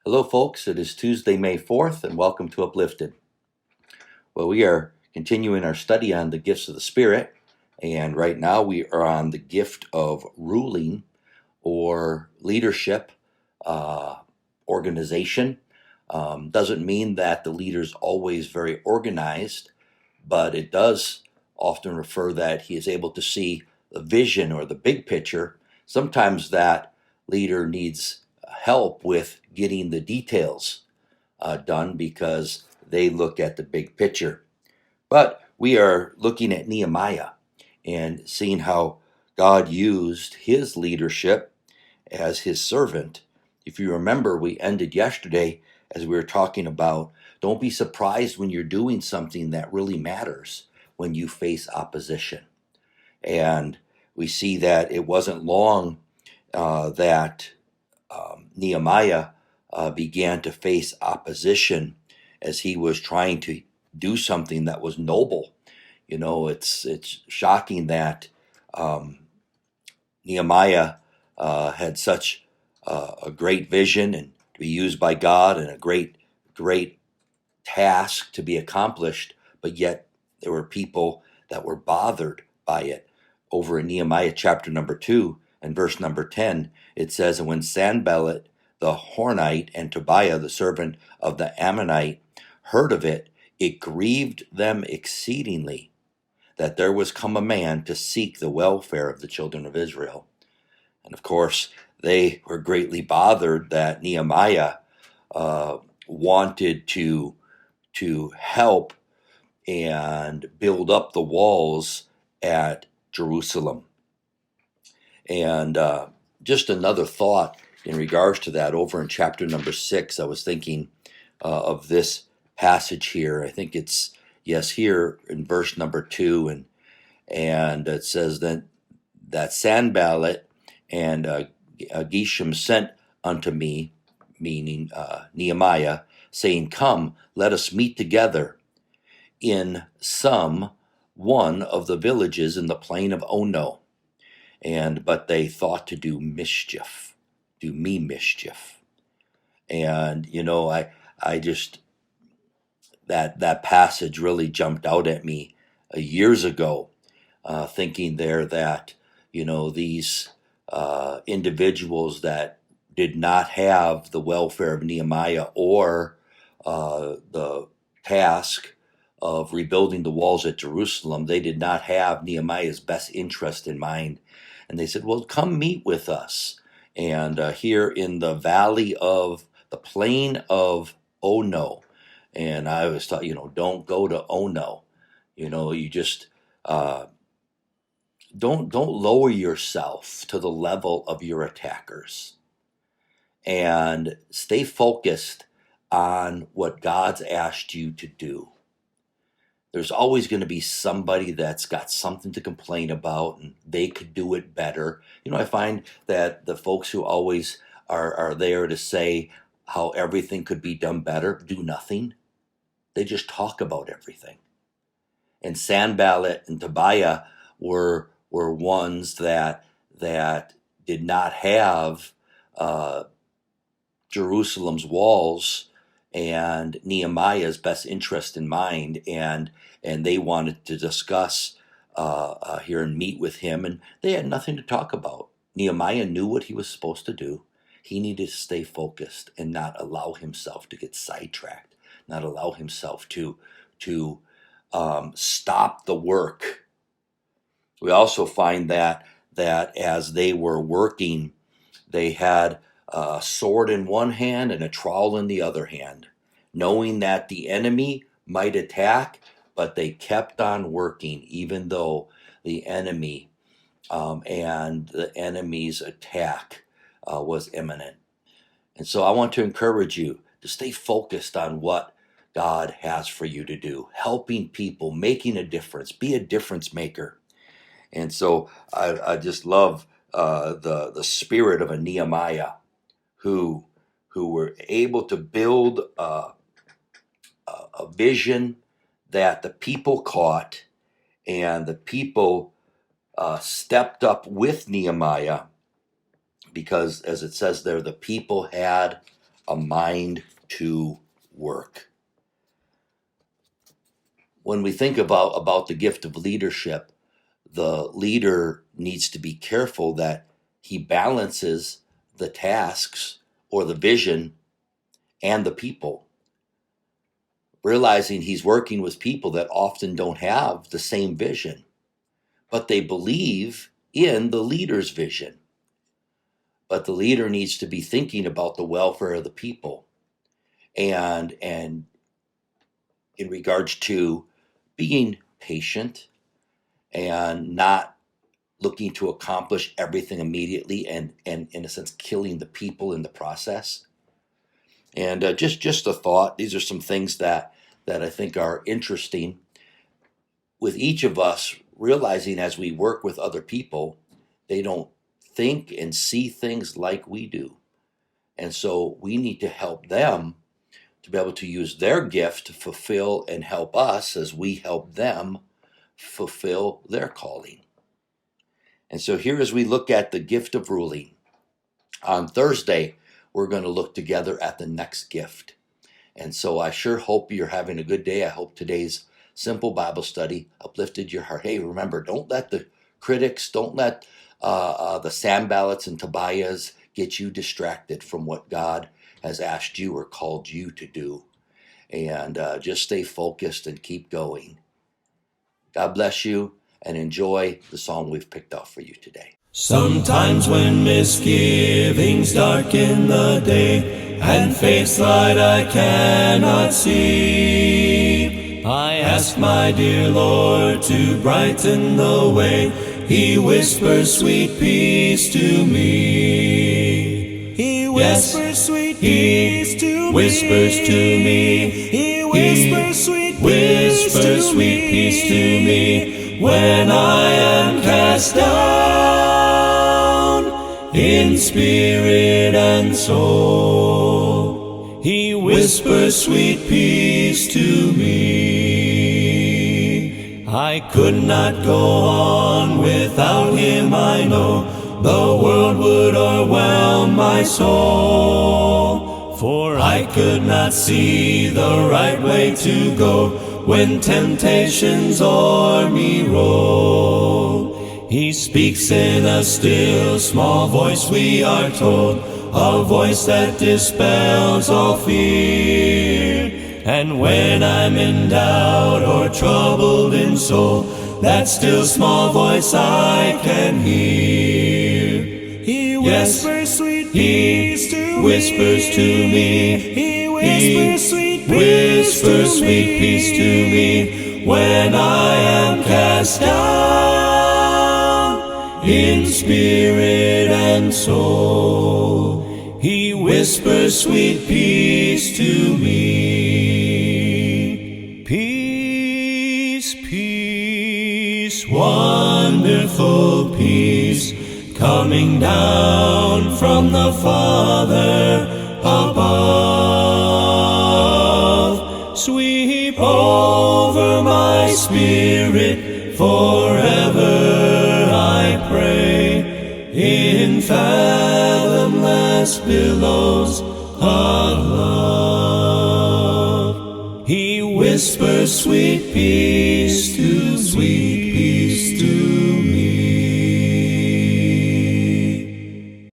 Hello, folks. It is Tuesday, May 4th, and welcome to Uplifted. Well, we are continuing our study on the gifts of the Spirit, and right now we are on the gift of ruling or leadership, organization. Doesn't mean that the leader's always very organized, but it does often refer that he is able to see the vision or the big picture. Sometimes that leader needs help with getting the details done because they look at the big picture. But we are looking at Nehemiah and seeing how God used his leadership as his servant. If you remember, we ended yesterday as we were talking about don't be surprised when you're doing something that really matters when you face opposition. And we see that it wasn't long that Nehemiah began to face opposition as he was trying to do something that was noble. You know, it's shocking that Nehemiah had such a great vision and to be used by God and a great task to be accomplished, but yet there were people that were bothered by it. Over in Nehemiah chapter number 2 and verse number 10, it says, "And when Sanballat the Hornite and Tobiah the servant of the Ammonite heard of it, it grieved them exceedingly that there was come a man to seek the welfare of the children of Israel." And of course, they were greatly bothered that Nehemiah wanted to help and build up the walls at Jerusalem. And just another thought in regards to that, over in chapter number 6, I was thinking of this passage here. I think it's, yes, here in verse number 2, and it says that Sanballat and Geshem sent unto me, meaning Nehemiah, saying, "Come, let us meet together in some one of the villages in the plain of Ono." But they thought to do me mischief. And I just that passage really jumped out at me years ago, thinking there that these individuals that did not have the welfare of Nehemiah or the task of rebuilding the walls at Jerusalem, they did not have Nehemiah's best interest in mind. And they said, "Well, come meet with us." And here in the valley of the plain of Ono. And I always thought, don't go to Ono. You just don't lower yourself to the level of your attackers, and stay focused on what God's asked you to do. There's always going to be somebody that's got something to complain about and they could do it better. I find that the folks who always are there to say how everything could be done better do nothing. They just talk about everything. And Sanballat and Tobiah were ones that did not have Jerusalem's walls and Nehemiah's best interest in mind, and they wanted to discuss here and meet with him, and they had nothing to talk about. Nehemiah knew what he was supposed to do. He needed to stay focused and not allow himself to get sidetracked, not allow himself to stop the work. We also find that as they were working, they had a sword in one hand and a trowel in the other hand, knowing that the enemy might attack, but they kept on working even though the enemy and the enemy's attack was imminent. And so I want to encourage you to stay focused on what God has for you to do, helping people, making a difference, be a difference maker. And so I just love the spirit of a Nehemiah who were able to build a vision that the people caught, and the people stepped up with Nehemiah, because as it says there, the people had a mind to work. When we think about the gift of leadership, the leader needs to be careful that he balances the tasks or the vision and the people, realizing he's working with people that often don't have the same vision, but they believe in the leader's vision. But the leader needs to be thinking about the welfare of the people and in regards to being patient and not looking to accomplish everything immediately and in a sense killing the people in the process. And just a thought, these are some things that I think are interesting with each of us realizing as we work with other people, they don't think and see things like we do. And so we need to help them to be able to use their gift to fulfill and help us as we help them fulfill their calling. And so here as we look at the gift of ruling, on Thursday, we're going to look together at the next gift. And so I sure hope you're having a good day. I hope today's simple Bible study uplifted your heart. Hey, remember, don't let the critics, don't let the Sanballats and Tobiahs get you distracted from what God has asked you or called you to do. And just stay focused and keep going. God bless you and enjoy the song we've picked out for you today. Sometimes when misgivings darken the day and faith's light I cannot see, I ask my dear Lord to brighten the way. He whispers sweet peace to me. He whispers sweet peace to me. Whispers to me. He whispers sweet Whispers sweet peace to me when I am cast down in spirit and soul. He whispers sweet peace to me. I could not go on without him, I know. The world would overwhelm my soul, for I could not see the right way to go when temptations o'er me roll. He speaks in a still small voice, we are told, a voice that dispels all fear. And when I'm in doubt or troubled in soul, that still small voice I can hear. He whispers sweet peace to me. Whispers to me. He whispers sweet Whispers sweet peace to me when I am cast down in spirit and soul. He whispers sweet peace to me. Peace, peace, wonderful peace, coming down from the Father above. Sweep over my spirit forever, I pray, in fathomless billows of love. He whispers sweet peace to sweet